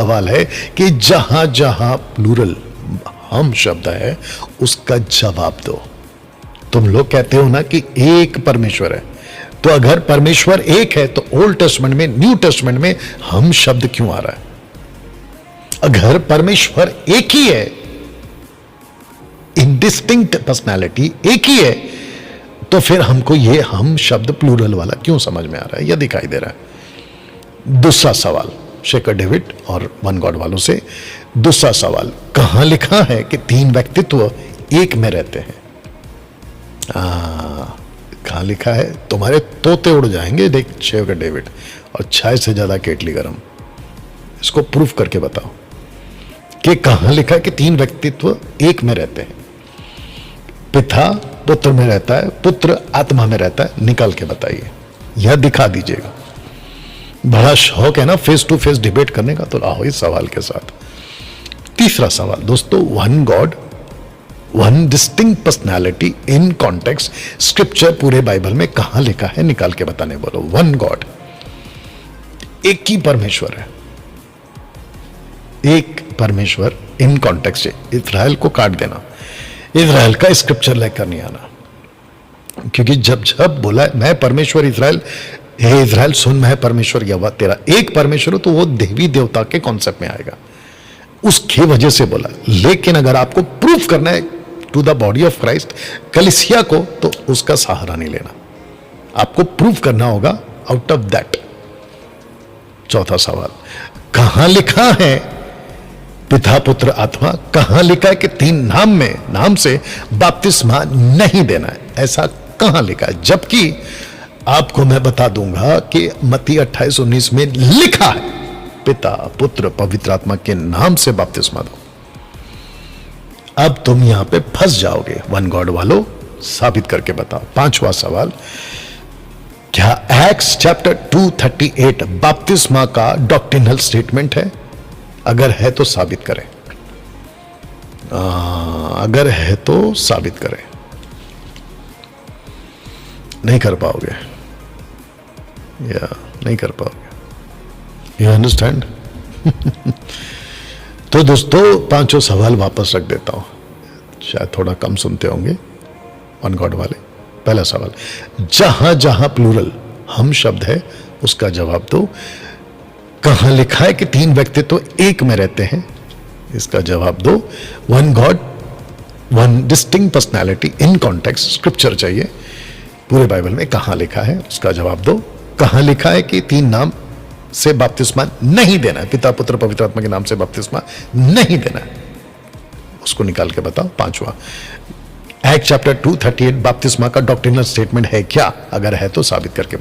सवाल है कि जहां जहां प्लूरल हम शब्द है उसका जवाब दो। तुम लोग कहते हो ना कि एक परमेश्वर है, तो अगर परमेश्वर एक है तो ओल्ड टेस्टमेंट में, न्यू टेस्टमेंट में हम शब्द क्यों आ रहा है? अगर परमेश्वर एक ही है, इंडिस्टिंक्ट पर्सनालिटी एक ही है, तो फिर हमको ये हम शब्द प्लूरल वाला क्यों समझ में आ रहा है या दिखाई दे रहा है? दूसरा सवाल शेखर डेविड और वन गॉड वालों से, दूसरा सवाल, कहां लिखा है कि तीन व्यक्तित्व एक में रहते हैं? कहां लिखा है? तुम्हारे तोते उड़ जाएंगे देख शेखर डेविड, और 6 से ज्यादा केटली गरम। इसको प्रूफ करके बताओ कि कहां लिखा है कि तीन व्यक्तित्व एक में रहते हैं? पिता पुत्र में रहता है, पुत्र आत्मा में रहता है, निकाल के बताइए या दिखा दीजिएगा। बड़ा शौक है ना फेस टू फेस डिबेट करने का, तो आओ इस सवाल के साथ। तीसरा सवाल दोस्तों, one God one distinct personality in context scripture पूरे बाइबल में कहां लिखा है? निकाल के बताने बोलो। वन गॉड, एक ही परमेश्वर है, एक परमेश्वर इन कॉन्टेक्स्ट। इजराइल को काट देना, इजराइल का स्क्रिप्चर लेकर नहीं आना, क्योंकि जब जब बोला मैं परमेश्वर इजराइल, हे इजराइल सुन मैं परमेश्वर यहोवा तेरा एक परमेश्वर हो, तो वो देवी देवता के कॉन्सेप्ट में आएगा, उसकी वजह से बोला। लेकिन अगर आपको प्रूफ करना है to the body of Christ, कलीसिया को, तो उसका सहारा नहीं लेना, आपको प्रूफ करना होगा आउट ऑफ दैट। चौथा सवाल, कहां लिखा है पिता पुत्र आत्मा? कहां लिखा है कि तीन नाम में, नाम से बपतिस्मा नहीं देना है? ऐसा कहां लिखा है? जबकि आपको मैं बता दूंगा कि मत्ती 28:19 में लिखा है पिता पुत्र पवित्र आत्मा के नाम से बपतिस्मा दो। अब तुम यहां पे फंस जाओगे वन गॉड वालों, साबित करके बताओ। पांचवा सवाल, क्या एक्ट्स चैप्टर 2:38 बपतिस्मा का डॉक्ट्रिनल स्टेटमेंट है? अगर है तो साबित करें, अगर है तो साबित करें। नहीं कर पाओगे या नहीं कर पाओगे, यू अंडरस्टैंड? तो दोस्तों पांचों सवाल वापस रख देता हूं, शायद थोड़ा कम सुनते होंगे वन गॉड वाले। पहला सवाल, जहां जहां प्लूरल हम शब्द है उसका जवाब दो। कहां लिखा है कि तीन व्यक्तित्व तो एक में रहते हैं? इसका जवाब दो। One God one distinct personality in context scripture चाहिए पूरे बाइबल में, कहां लिखा है उसका जवाब दो। कहां लिखा है कि तीन नाम से बपतिस्मा नहीं देना है, पिता पुत्र पवित्र आत्मा के नाम से बपतिस्मा नहीं देना है, उसको निकाल के बताओ। पांचवा, एक्ट चैप्टर 2:38 बपतिस्मा का डॉक्ट्रिनल स्टेटमेंट है क्या? अगर है तो साबित करके बताओ।